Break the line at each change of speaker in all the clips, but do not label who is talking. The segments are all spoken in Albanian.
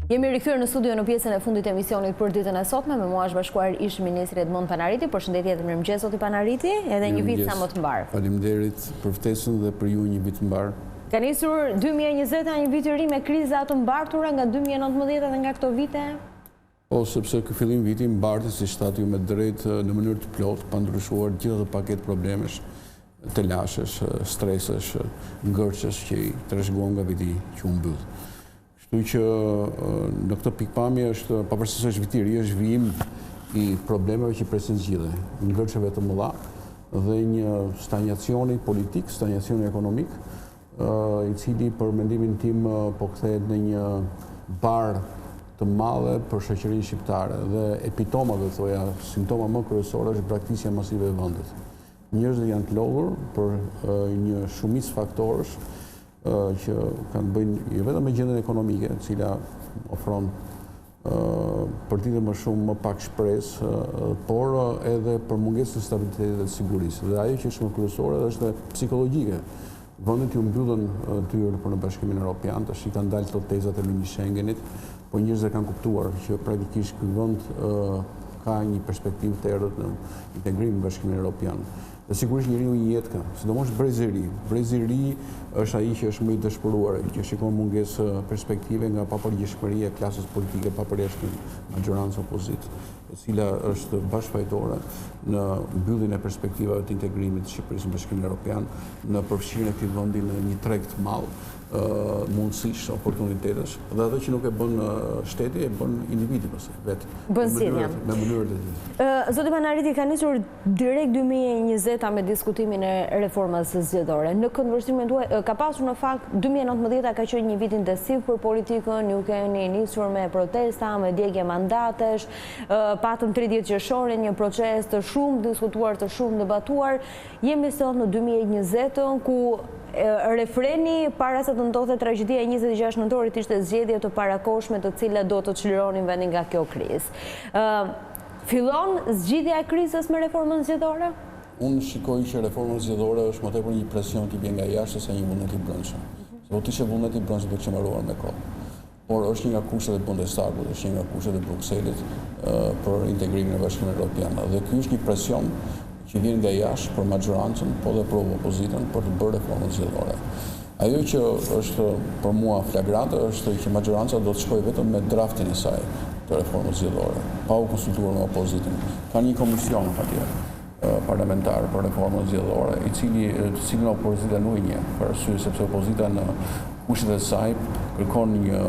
Jemi rikthyer në studio në pjesën e fundit të emisionit për ditën e sotme. Me mua është bashkuar ish ministri Edmond Panariti. Përshëndetje dhe mirëmëngjes zoti Panariti, edhe një vit sa më të mbar.
Faleminderit për ftesën dhe për ju një vit të mbar.
Ka nisur 2020 një vit i ri me kriza të mbartura nga 2019 dhe nga këto vite?
Po, sepse ky fillim viti mbarti, si shtati ju me drejt, në mënyrë të plotë, pa ndryshuar gjithë ato paketë problemesh, të lashesh, stresesh, ngërçesh që i trashëguan nga viti që u mbyll. Kështu që në këtë pikpamje është, pavarësisht se është viti i ri, është vijim i problemeve që presin zgjidhje, ngërçeve të mëdha dhe një stagnacioni politik, stagnacioni ekonomik, i cili për mendimin tim po kthehet në një barë të madhe për shoqërinë shqiptare dhe epitoma, thoja, simptoma më kryesore është braktisja masive e vendit. Njerëzit janë të lodhur për një shumicë faktorësh që kanë bëjnë jo vetëm me gjendjen ekonomike, e cila ofron për ditë më shumë më pak shpresë, por edhe për mungesë të stabilitetit dhe të sigurisë. Dhe ajo që është më kryesore është psikologjike. Vendet ju mbyllën dyert për në Bashkimin Evropian, tash i kanë dalë këto tezat e mini Schengenit, po njerëzit kanë kuptuar që praktikisht ky vend ka një perspektivë të errët në integrimin në Bashkimin Evropian. Dhe sigurisht njeriu një jetë ka, sidomos brezi i ri. Brezi i ri është ai që është më i dëshpëruar, që shikon mungesë perspektive nga papërgjeshmëria e klasës politike, pavarësisht majorancës opozitë, e cila është bashkëfajtore në mbylljen e perspektivave të integrimit të Shqipërisë në Bashkimin Evropian, në përfshirjen e këtij vendi në një treg të madh mundësish, oportunitetesh, dhe ato që nuk e bën shteti, e bën individi vetë.
Bën siljen.
Me mënyrë të tillë.
Zoti Panariti, ka nisur direkt 2020 me diskutimin e reformës zgjedhore. Në këndvështrimin tuaj ka pasur në fakt 2019 ka qenë një vit intensiv për politikën, ju keni nisur me protesta, me djegje mandatesh, patëm 30 qershore, një proces të shumë diskutuar, të shumë debatuar. Jemi sot në 2020 ku refreni para se të ndodhte tragjedia e 26 nëntorit ishte zgjedhje të parakohshme të cilat do të çlironin vendin nga kjo krizë. Fillon zgjidhja e krizës me reformën zgjedhore?
Unë shikoj që reforma zgjedhore është më tepër një presion që vjen nga jashtë se një vullnet i brendshëm. Do të ishte vullnet i brendshëm do të kishte mbaruar me kohë. Por është një nga kushtet e Bundestagut, është një nga kushtet e Brukselit për integrimin në Bashkimin Evropian. Dhe ky është një presion që vjen nga jashtë për majorancën, po dhe për opozitën për të bërë reformën zgjedhore. Ajo që është për mua flagrante është që majoranca do të shkojë vetëm me draftin e saj të reformës zgjedhore, pa u konsultuar me opozitën. Ka një komision parlamentar për reformën zgjedhore, i cilin opozita nuk i njeh, për arsye sepse opozita në kushtet e saj kërkon një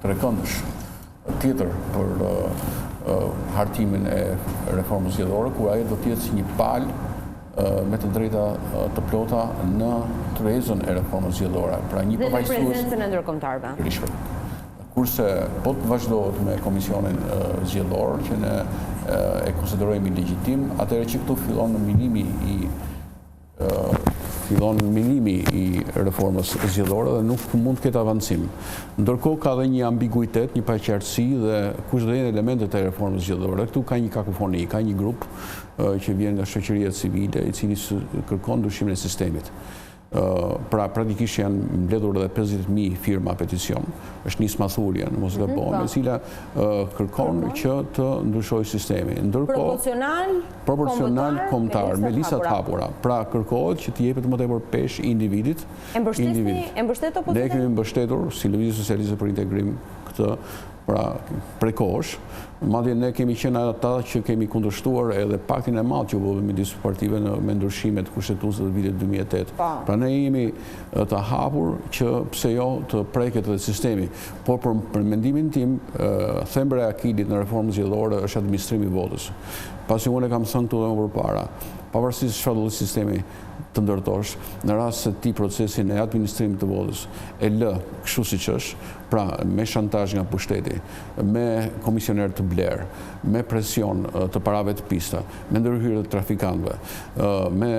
trekëndësh tjetër për hartimin e reformës zgjedhore, ku ajo do të jetë si një palë me të drejta të plota në tërheqjen e reformës zgjedhore. Pra një përfaqësues
dhe prezencën e ndërkombëtarëve.
Kurse po të vazhdohet me komisionin zgjedhor, që ne e konsiderojmë legjitim, atëherë që këtu fillon minimi i reformës zgjedhore dhe nuk mund të ketë avancim. Ndërkohë ka dhe një ambiguitet, një paqartësi dhe kush do jenë elementet e reformës zgjedhore. Këtu ka një kakofoni, ka një grup që vjen nga shoqëria civile, i cili kërkon ndryshimin e sistemit. Pra praktikisht janë mbledhur edhe 50.000 firma peticion, është një smathurje në mos gabojmë, e cila kërkon që të ndryshojë sistemi. Proporcional kombëtar me listat hapura. Pra kërkohet që të jepet më tepër peshë individit.
E mbështet opozitën?
Ne kemi mbështetur si Lëvizje Socialiste për Integrim këtë prekosh, madje ne kemi qenë ata që kemi kundërshtuar edhe paktin e madh që u bë midis partive me ndryshimet kushtetuese të vitit 2008. Pra ne jemi të hapur që pse jo të preket edhe sistemi. Por për mendimin tim, thembra e akidit në reformën zgjedhore është administrimi i votës. Pasi unë kam thënë këtu edhe më përpara, pavarësisht çfarë do të sistemi të ndërtosh, në rast se ti procesin e administrimit të votës e lë kështu siç është, pra me shantazh nga pushteti, me komisioner të blerë, me presion të parave të pista, me ndërhyrje të trafikantëve, me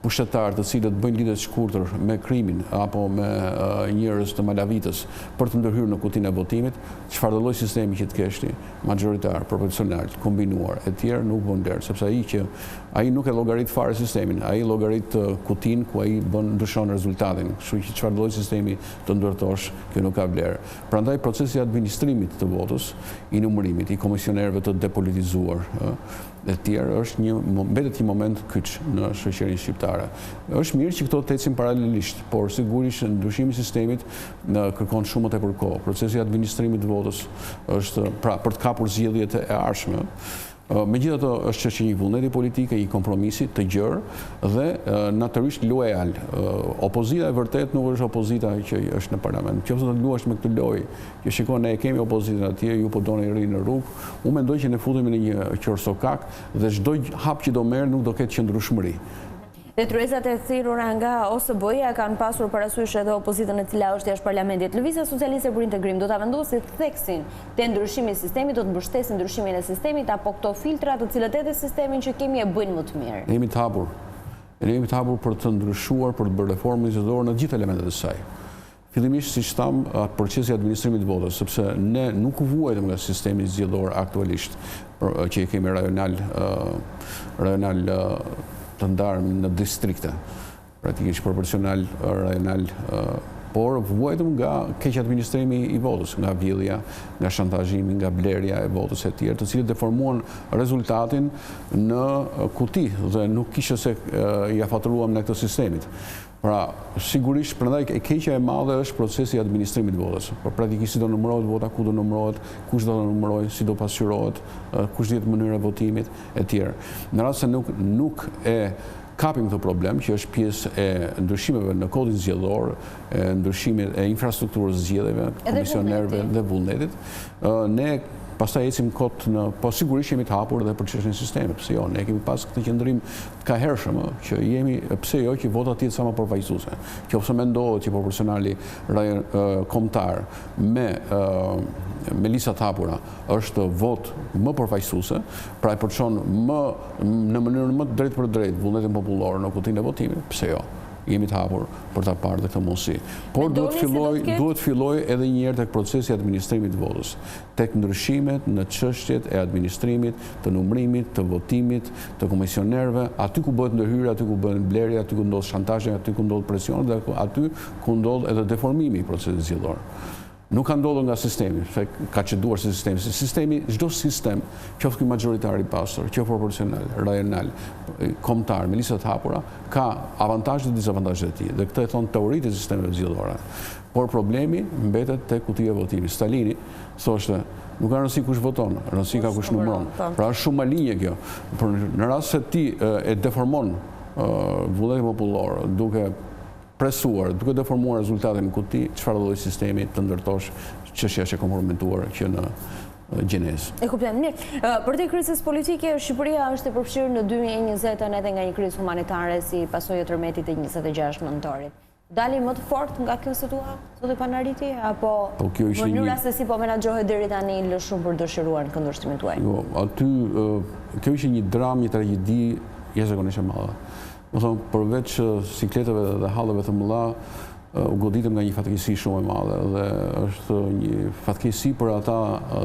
pushtetarë të cilët bëjnë lidhje të shkurtër me krimin apo me njerëz të malavitës për të ndërhyrë në kutinë e votimit, çfarëdo lloj sistemi që të kesh ti, magjoritar, proporcional, kombinuar e tjerë nuk bën dert, sepse ai nuk e llogarit fare sistemin, ai llogarit kutinë ku ai ndryshon rezultatin. Kështu që çfarëdo lloj sistemi të ndërtosh, kjo nuk ka vlerë. Prandaj procesi i administrimit të votës, i numërimit, i komisionerëve të depolitizuar e tjerë mbetet një moment kyç në shoqërinë shqiptare. Është mirë që këto të ecin paralelisht, por sigurisht ndryshimi i sistemit kërkon shumë më tepër kohë. Procesi i administrimit të votës është për të kapur zgjedhjet e ardhshme. Megjithatë është që një vullneti politike, një kompromisi të gjerë dhe natyrisht luajal. Opozita e vërtet nuk është opozita që është në parlament. Nëse do të luash me këtë lojë, që shikon ne kemi opozitën atje, ju po doni ri në rrugë, unë mendoj që ne futemi në një qorsokak dhe çdo hap që do merr nuk do ketë qëndrueshmëri.
Detyrezat e thirrura nga OSB-ja kanë pasur parasysh edhe opozitën e cila është jashtë parlamentit. Lëvizja Socialiste për Integrim do ta vendosë theksin te ndryshimi i sistemit, do të mbështesë ndryshimin e sistemit apo këto filtra të cilët edhe sistemin që kemi e bëjnë më të mirë.
Ne jemi të hapur për të ndryshuar, për të bërë reformën zgjedhore në gjithë elementet e saj. Fillimisht, siç tham, procesi i administrimit të votës, sepse ne nuk vuajtëm nga sistemi zgjedhor aktualisht, që i kemi rajonal të ndarë në distrikte, praktikisht proporcional rajonal, por vuajtëm nga keq administrimi i votës, nga vjedhja, nga shantazhimi, nga blerja e votës e tjerë, të cilët deformuan rezultatin në kuti dhe nuk kishte se ja fatëruam në këtë sistemit. Pra, sigurisht, prandaj e keqja e madhe është procesi i administrimit të votës. Por praktikisht si do numërohet vota, ku do numërohet, kush do numërojë, si do pasqyrohet, kush dihet mënyra e votimit e tjerë. Në rast se nuk e kapim këtë problem, që është pjesë e ndryshimeve në kodin zgjedhor, ndryshimit e infrastrukturës zgjedhjeve, komisionerëve dhe vullnetit, ne pastaj ecim kot po sigurisht jemi të hapur edhe për çështjen e sistemit. Pse jo, ne kemi pas këtë qëndrim të kahershëm që jemi, pse jo, që votat jetë sa më përfaqësuese. Qofse mendohet që proporcionali kombëtar me lista të hapura është vot më përfaqësuese, pra e përçon më në mënyrë më drejt për drejt vullnetin popullor në kutinë e votimit, pse jo? Jemi të hapur për ta parë dhe këtë mundësi. Por duhet filloj edhe një herë tek procesi i administrimit të votës, tek ndryshimet në çështjet e administrimit, të numërimit, të votimit, të komisionerëve, aty ku bëhet ndërhyrje, aty ku bëhen blerje, aty ku ndodh shantazhi, aty ku ndodh presioni dhe aty ku ndodh edhe deformimi i procesit zgjedhor. Nuk ka ndodhur nga sistemi, ka çeduar si sistemi. Sistemi, çdo sistem, qoftë ky magjoritar i pastër, qoftë proporcional, rajonal, kombëtar, me lista të hapura, ka avantazhe dhe dizavantazhe të tij. Dhe këtë e thon teoritë e sistemeve zgjedhore. Por problemi mbetet te kutia e votimit. Stalini thoshte, nuk ka rëndësi kush voton, rëndësi ka kush numëron. Pra është shumë malinje kjo. Por në rast se ti e deformon vullnetin popullor duke presuar, duke deformuar rezultatin në kuti, çfarë lloj sistemi të ndërtosh, çështja është e kompromituar që në gjenezë.
E kuptoj mirë. Për te krizës politike, Shqipëria është e përfshirë në 2020 edhe nga një krizë humanitare si pasojë e tërmetit e 26 nëntorit. Dali më të fortë nga kjo situatë, zotë Panariti, apo mënyra se si po menaxhohet deri tani lë shumë për dëshiruar në këndvështrimin tuaj?
Jo, aty kjo ishte një dramë, një tragjedi jashtëzakonisht e madhe. Do thonë, përveç sikleteve dhe halleve të mëdha, u goditëm nga një fatkeqësi shumë e madhe dhe është një fatkeqësi për ata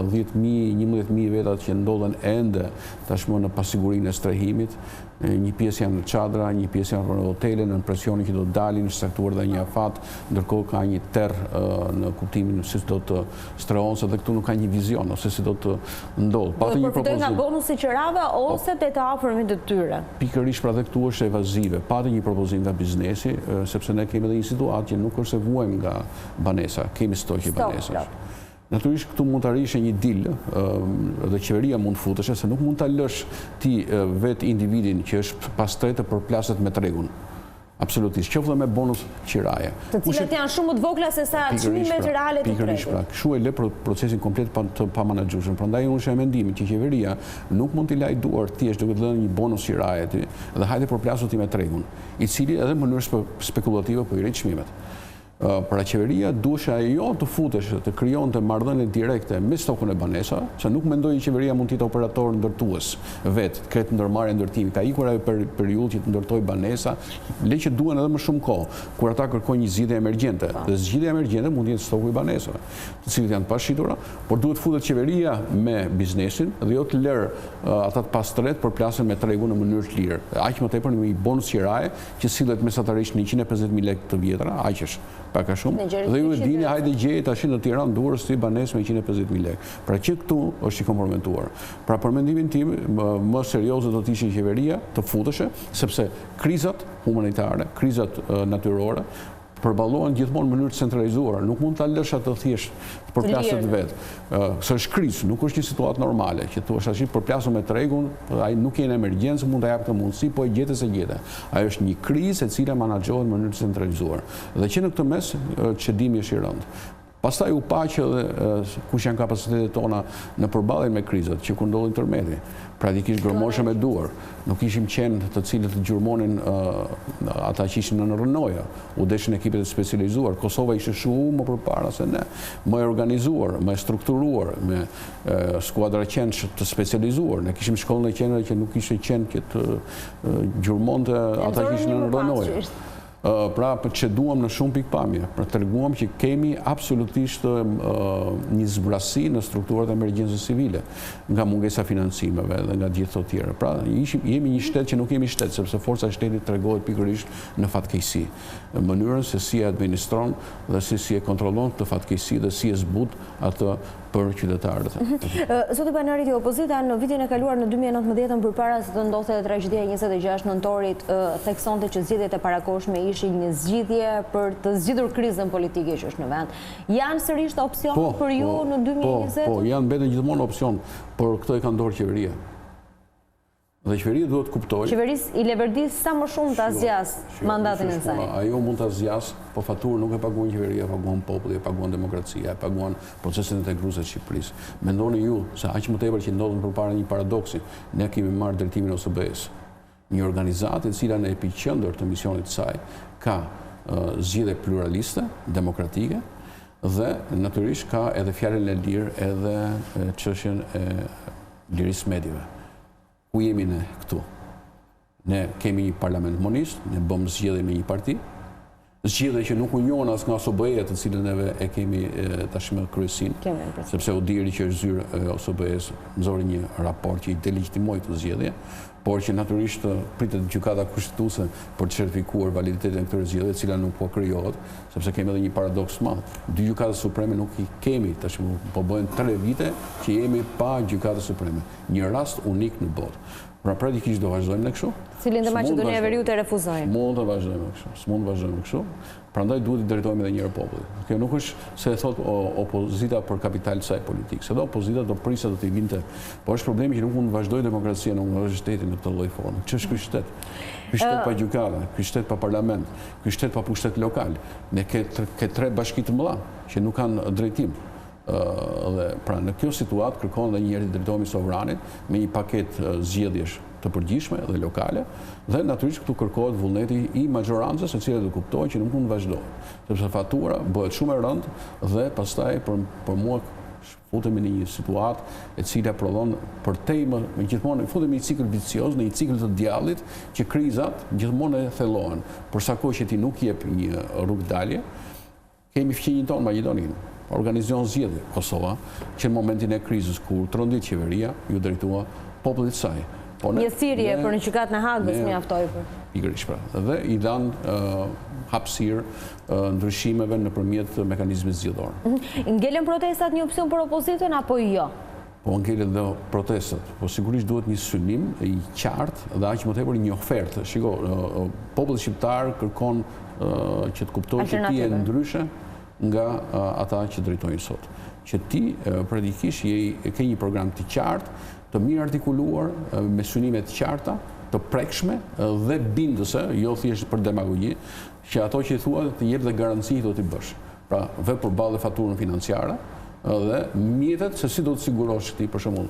10.000, 11.000 vetat që ndodhen ende tashmë në pasigurinë e strehimit. Një pjesë janë në çadra, një pjesë janë në hotele, në presionin që do të dalin, shkaktuar dhe një afat, ndërkohë ka një terrë në kuptimin se si do të strehonse dhe këtu nuk ka një vizion ose si do të ndodhë.
Do të përfitojnë nga bonusi qerave ose te të afërmit të tyre.
Pikërisht pra dhe këtu është evazive. Pati një propozim nga biznesi, sepse ne kemi edhe një situatë që nuk është se vuajmë nga banesa, kemi stokë banesash. Natyrisht këtu mund të arrish një dil dhe qeveria mund të futesh, se nuk mund ta lësh ti vetë individin që është pastret të përplaset me tregun. Absolutisht, qoftë me bonus qiraje.
Të cilat janë shumë më të vogla se sa çmimet reale të tregut.
Pikërisht, pra, kështu e lë procesin komplet pa menaxhueshëm. Prandaj unë jam mendimin që qeveria nuk mund t'i lajë duar thjesht duke dhënë një bonus qiraje ti dhe hajde përplasu ti me tregun, i cili edhe në mënyrë spekulative po i rrit çmimet. Pra qeveria duhesha jo të futesh të krijonte marrëdhënie direkte me stokun e banesave, se nuk mendoj që qeveria mund të jetë operator ndërtues vetë, të ketë ndërmarrje ndërtimi. Ka ikur ajo periudhë që të ndërtoj banesa, le që duhen edhe më shumë kohë, kur ata kërkojnë një zgjidhje emergjente. Dhe zgjidhja emergjente mund të jetë stoku i banesave, të cilët janë të pashitura, por duhet futet qeveria me biznesin dhe jo të lërë ata të pastret përplasen me tregun në mënyrë të lirë. Aq më tepër në një bonus qiraje që sillet mesatarisht 150.000 lekë të vjetra, aq është pak a shumë, dhe ju e dini hajde gjej tash në Tiranë Durrës si banesë me 150.000 lekë. Pra që këtu është i komprometuar. Pra për mendimin tim, më serioze do të ishin qeveria të futeshe, sepse krizat humanitare, krizat natyrore përballohen gjithmonë në mënyrë centralizuar, nuk mund ta lësh atë thjesht për plaset vetë. Së është krizë, nuk është një situatë normale, që tu është ashtë përplasur me tregun, ai nuk jenë emergjencë, mund të jap të mundësi, po e gjete se gjete. Ajo është një krizë e cila menaxhohet në mënyrë centralizuar. Dhe që në këtë mes çdimi është i rëndë. Pastaj u pa që kush janë kapacitetet tona në përballje me krizat, që kur ndodhin tërmeti. Praktikisht gërmoshëm e duar. Nuk ishim qenë të cilët të gjurmonin ata që ishin në rënoja. U deshin ekipet e specializuar. Kosova ishte shumë më përpara se ne. Më e organizuar, më e strukturuar, me skuadra qenë të specializuar. Ne kishim shkollën e qenëve që nuk ishte qenë që të gjurmonte ata që ishin në rënoja. Pra që duam në shumë pikpamje, pra të treguam që kemi absolutisht një zbrasi në strukturat e emergjencës civile, nga mungesa financimeve dhe nga gjithë të tjera. Pra jemi një shtet që nuk jemi shtet, sepse forca e shtetit tregohet pikërisht në fatkeqësi. Mënyrën se si e administron dhe si e kontrollon këtë fatkeqësi dhe si e zbut atë për qytetarët.
Zoti Panariti, opozita në vitin e kaluar në 2019 përpara se të ndodhte tragjedia e 26 nëntorit theksonte që zgjedhjet e parakohshme ishin një zgjidhje për të zgjidhur krizën politike që është në vend. Janë sërish opsion për ju në 2020?
Po, janë mbeten gjithmonë opsion, por këtë e ka ndorë qeveria. Dhe qeveria duhet të kuptojë.
Qeverisë i leverdis sa më shumë ta zgjas mandatin e saj.
Ajo mund ta zgjas, po faturën nuk e paguan qeveria, e paguan populli, e paguan demokracia, e paguan procesin integruese të Shqipërisë. Mendoni ju se aq më tepër që ndodhen përpara një paradoksi, ne kemi marrë drejtimin e OSBE-s. Një organizatë e cila në epiqendër të misionit të saj ka zgjedhje pluraliste, demokratike, dhe natyrisht ka edhe fjalën e lirë edhe çështjen e lirisë mediave. Ku jemi ne këtu? Ne kemi një parlament monist, ne bëm zgjedhje me një parti, zgjedhje që nuk u njohën as nga OSBE-ja, të cilën neve e kemi tashmë kryesin, sepse u diri që është zyrë OSBE-s nxori një raport që i delegitimoi këtë zgjedhje, por që natyrisht pritet gjykata kushtetuese për të certifikuar validitetin e këtyre zgjedhjeve, e cila nuk po krijohet, sepse kemi edhe një paradoks të madh. Dy gjykata supreme nuk i kemi tashmë, po bëhen 3 vite që jemi pa gjykata supreme. Një rast unik në botë. Pra praktikisht do vazhdojmë në kështu.
Cilin dhe Maqedonia e Veriut e refuzojnë.
Mund të vazhdojmë në kështu. S'mund të vazhdojmë në kështu. Prandaj duhet të drejtojmë edhe një herë popullit. Kjo nuk është se e thot opozita për kapital saj politik, se do opozita do prisë do të vinte. Po është problemi që nuk mund të vazhdojë demokracia në shtetin në këtë lloj forme. Ç'është ky shtet? Ky shtet pa gjykata, ky shtet pa parlament, ky shtet pa pushtet lokal. Ne ke 3 bashki të mëdha që nuk kanë drejtim. Dhe pra në kjo situatë kërkon dhe njëherë të drejtohemi sovranit me një paket zgjedhjesh të përgjithshme dhe lokale, dhe natyrisht këtu kërkohet vullneti i majorancës, e cila do kuptojë që nuk mund të vazhdojë, sepse fatura bëhet shumë e rëndë dhe pastaj për mua futemi në një situatë e cila prodhon për temë gjithmonë futemi në një cikël vicioz, në një cikël të djallit që krizat gjithmonë e thellohen. Por sa kohë që ti nuk jep një rrugë dalje, kemi fqinjin tonë Maqedoninë. Organizon zgjedhje Kosova, që në momentin e krizës kur trondit qeveria, ju drejtua popullit saj.
Një thirrje për në gjykatën e Hagës mjaftoi për.
Pikërisht pra. Dhe i dhanë hapësirë ndryshimeve nëpërmjet mekanizmit zgjedhor.
Ngelen protestat një opsion për opozitën apo jo?
Po ngelen dhe protestat, po sigurisht duhet një synim i qartë dhe aq më tepër një ofertë. Shiko, populli shqiptar kërkon që të kuptojë që ti je ndryshe nga ata që drejtojnë sot. Që ti praktikisht ke një program të qartë, të mirë artikuluar, me synime të qarta, të prekshme dhe bindëse, jo thjesht për demagogji, që ato që i thua të jep dhe garanci do t'i bësh. Pra, ve përballë faturën financiare, dhe mjetet se si do të sigurosh ti për shembull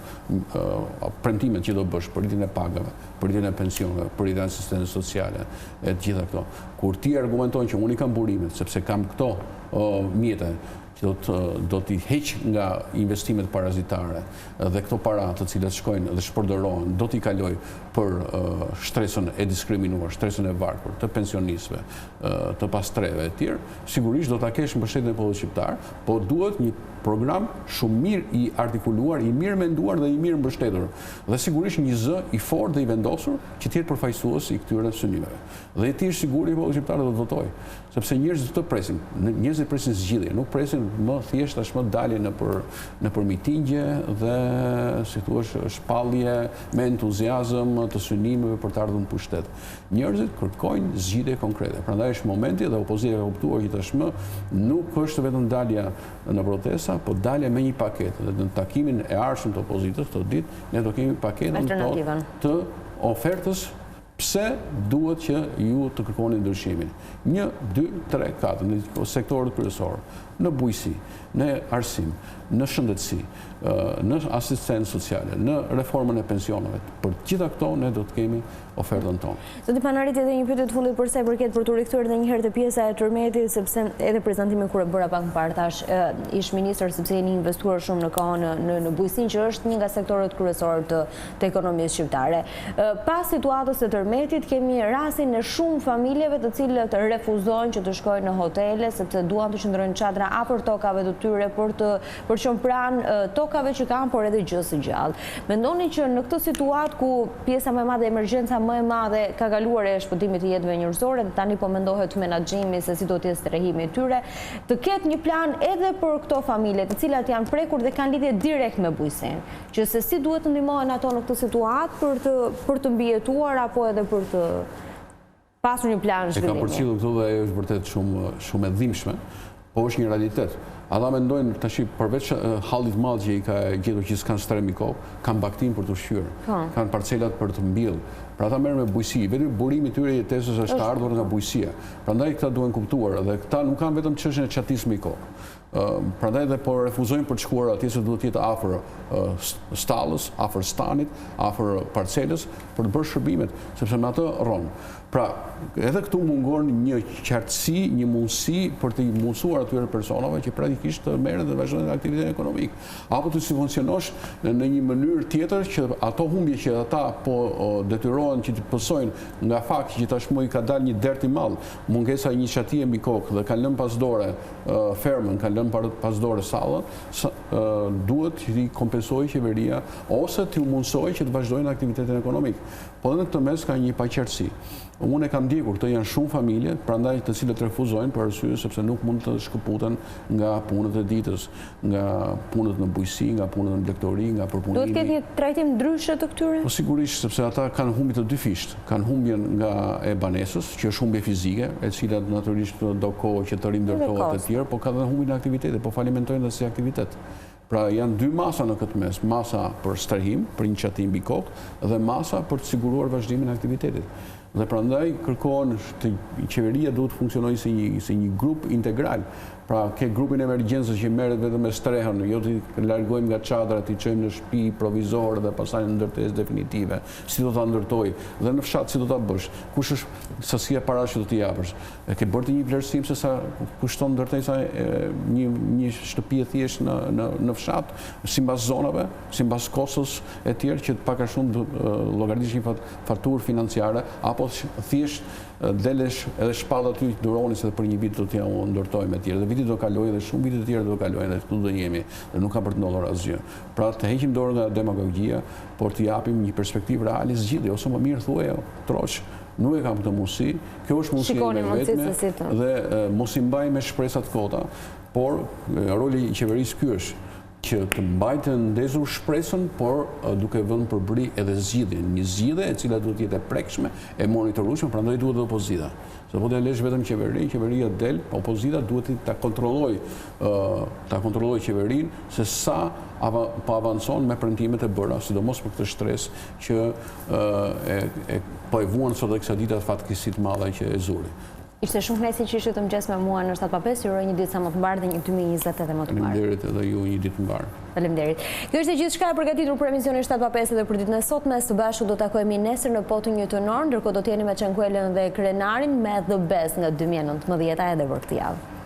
premtimet që do bësh për rritjen e pagave, për rritjen e pensioneve, për rritjen e asistencës sociale, e të gjitha këto. Kur ti argumenton që unë i kam burimet sepse kam këto mjete që do t'i heq nga investimet parazitare dhe këto para të cilat shkojnë dhe shpërdoren do t'i kaloj për shtresën e diskriminuar, shtresën e varfër, të pensionistëve, të pastreve e tjerë, sigurisht do t'a kesh mbështetjen e popullit shqiptar, po duhet një program shumë mirë i artikuluar, i mirë menduar dhe i mirë mbështetur. Dhe sigurisht një zë i fortë dhe i vendosur që tjetë përfaqësues i këtyre synimeve. Dhe ti je sigur i popullit shqiptar do të votojë, sepse njerëzit të presin, njerëzit presin zgjidhje, nuk presin më thjesht tashmë dalje në për mitingje dhe si thua shpallje me entuziazëm të synimeve për të ardhur në pushtet. Njerëzit kërkojnë zgjidhje konkrete. Prandaj është momenti dhe opozita ka kuptuar që tashmë nuk është vetëm dalja në protesta, po dalja me një paketë. Dhe në takimin e ardhshëm të opozitës këtë ditë ne do kemi paketën të ofertës pse duhet që ju të kërkoni ndryshimin. 1, 2, 3, 4 në sektorët kryesorë, në bujqësi, në arsim, në shëndetësi, në asistencë sociale, në reformën e pensioneve. Për gjitha këto ne do të kemi ofertën tonë.
Zoti Panariti, edhe një pyetje të fundit për sa i përket për të rikthyer edhe një herë te pjesa e tërmetit, sepse edhe prezantimin kur e bëra pak më parë thash ish ministër sepse jeni investuar shumë në kohën në bujqësinë që është një nga sektorët kryesorë të ekonomisë shqiptare. Pas situatës së tërmetit kemi rastin e shumë familjeve të cilët refuzojnë që të shkojnë në hotele sepse duan të qëndrojnë çadra afër tokave të tyre për të qenë pranë tokave që kanë, por edhe gjë së gjallë. Mendoni që në këtë situatë ku pjesa më e madhe, emergjenca më e madhe ka kaluar e shpëtimit të jetëve njerëzore dhe tani po mendohet menaxhimi se si do të jetë strehimi i tyre, të ketë një plan edhe për këto familje të cilat janë prekur dhe kanë lidhje direkt me bujqësinë, që se si duhet të ndihmohen ato në këtë situatë për të mbijetuar apo edhe për të pasur një plan zhvillimi.
E kam përcjellur këtu dhe ajo është vërtet shumë e dhimbshme, po është një realitet. Ata mendojnë tash përveç hallit madh që i ka gjetur që s'kan strem i kokë, kanë baktin për të ushqyer, kanë parcelat për të mbill. Pra ata merren me bujqësi, vetëm burimi i tyre jetesës është ardhur nga bujqësia. Prandaj këta duhen kuptuar dhe këta nuk kanë vetëm çështjen e çatisë me kokë. Prandaj edhe po refuzojnë për të shkuar atje se duhet të jetë afër stallës, afër stanit, afër parcelës për të bërë shërbimet, sepse me atë rron. Pra, edhe këtu mungon një qartësi, një mundësi për të mundësuar atyre personave që praktikisht të merren dhe vazhdojnë në aktivitetin ekonomik, apo të subvencionosh në një mënyrë tjetër që ato humbje që ata po detyrohen që të pësojnë nga fakti që tashmë i ka dalë një dert i madh, mungesa e një çatie mbi kokë dhe kanë lënë pas dore fermën, kanë lënë pas dore sallën, duhet të kompensojë qeveria ose të mundsojë që të vazhdojnë aktivitetin ekonomik. Po edhe në këtë mes ka një paqartësi. Unë e kam ndjekur, këto janë shumë familje, prandaj të cilët refuzojnë për arsye sepse nuk mund të shkëputen nga punët e ditës, nga punët në bujqësi, nga punët në blegtori, nga përpunimi.
Do të ketë një trajtim ndryshe të këtyre?
Po sigurisht, sepse ata kanë humbje të dy fisht. Kanë humbjen nga e banesës, që është humbje fizike, e cila natyrisht do kohë që të rindërtohet e tjerë, po ka dhe humbjen e aktivitetit, po falimentojnë dhe si aktivitet. Pra janë dy masa në këtë mes, masa për strehim, për një çatim mbi kokë, dhe masa për të siguruar vazhdimin e aktivitetit. Dhe prandaj kërkohen qeveria duhet të funksionojë si një grup integral. Pra ke grupin e emergjencës që merret vetëm me strehën, jo të largojmë nga çadrat, të çojmë në shtëpi provizore dhe pastaj në ndërtesë definitive. Si do ta ndërtoj? Dhe në fshat si do ta bësh? Kush është sasia parash që do t'i japësh? E ke bërë një vlerësim se sa kushton ndërtesa një shtëpi e thjesht në fshat, sipas zonave, sipas kostës e tjerë që pak a shumë llogarisësh një faturë financiare apo thjesht delesh edhe shpallë aty duroni se për një vit do t'ja ndërtojmë e tjerë. Dhe viti do kalojë dhe shumë vite të tjerë do kalojnë dhe këtu do jemi dhe nuk ka për të ndodhur asgjë. Pra të heqim dorë nga demagogjia, por të japim një perspektivë reale zgjidhje ose më mirë thuaj troç. Nuk e kam këtë mundësi, kjo është mundësia e vetme dhe mos i mbaj me shpresat kota, por roli i qeverisë ky është që të mbajtë ndezur shpresën, por duke vënë përbëri edhe zgjidhjen. Një zgjidhje e cila duhet të jetë e prekshme, e monitorueshme, prandaj duhet edhe opozita. Se po të lesh vetëm qeveria del, opozita duhet ta kontrollojë qeverinë se sa po avancon me premtimet e bëra, sidomos për këtë stres që po e vuan sot dhe kësaj dite fatkeqësi të madhe që e zuri.
Ishte shumë kënaqësi që ishit të mëngjes me mua në 7:05, ju uroj një ditë sa më të mbarë dhe një 2020 edhe më të mbarë.
Faleminderit edhe ju një ditë të mbarë.
Faleminderit. Kjo është gjithçka e përgatitur për emisionin 7:05 edhe për ditën e sotme. Së bashku do takohemi nesër në potën njëtonor, ndërkohë do të jeni me Çankuelën dhe Krenarin me The Best nga 2019 edhe për këtë javë.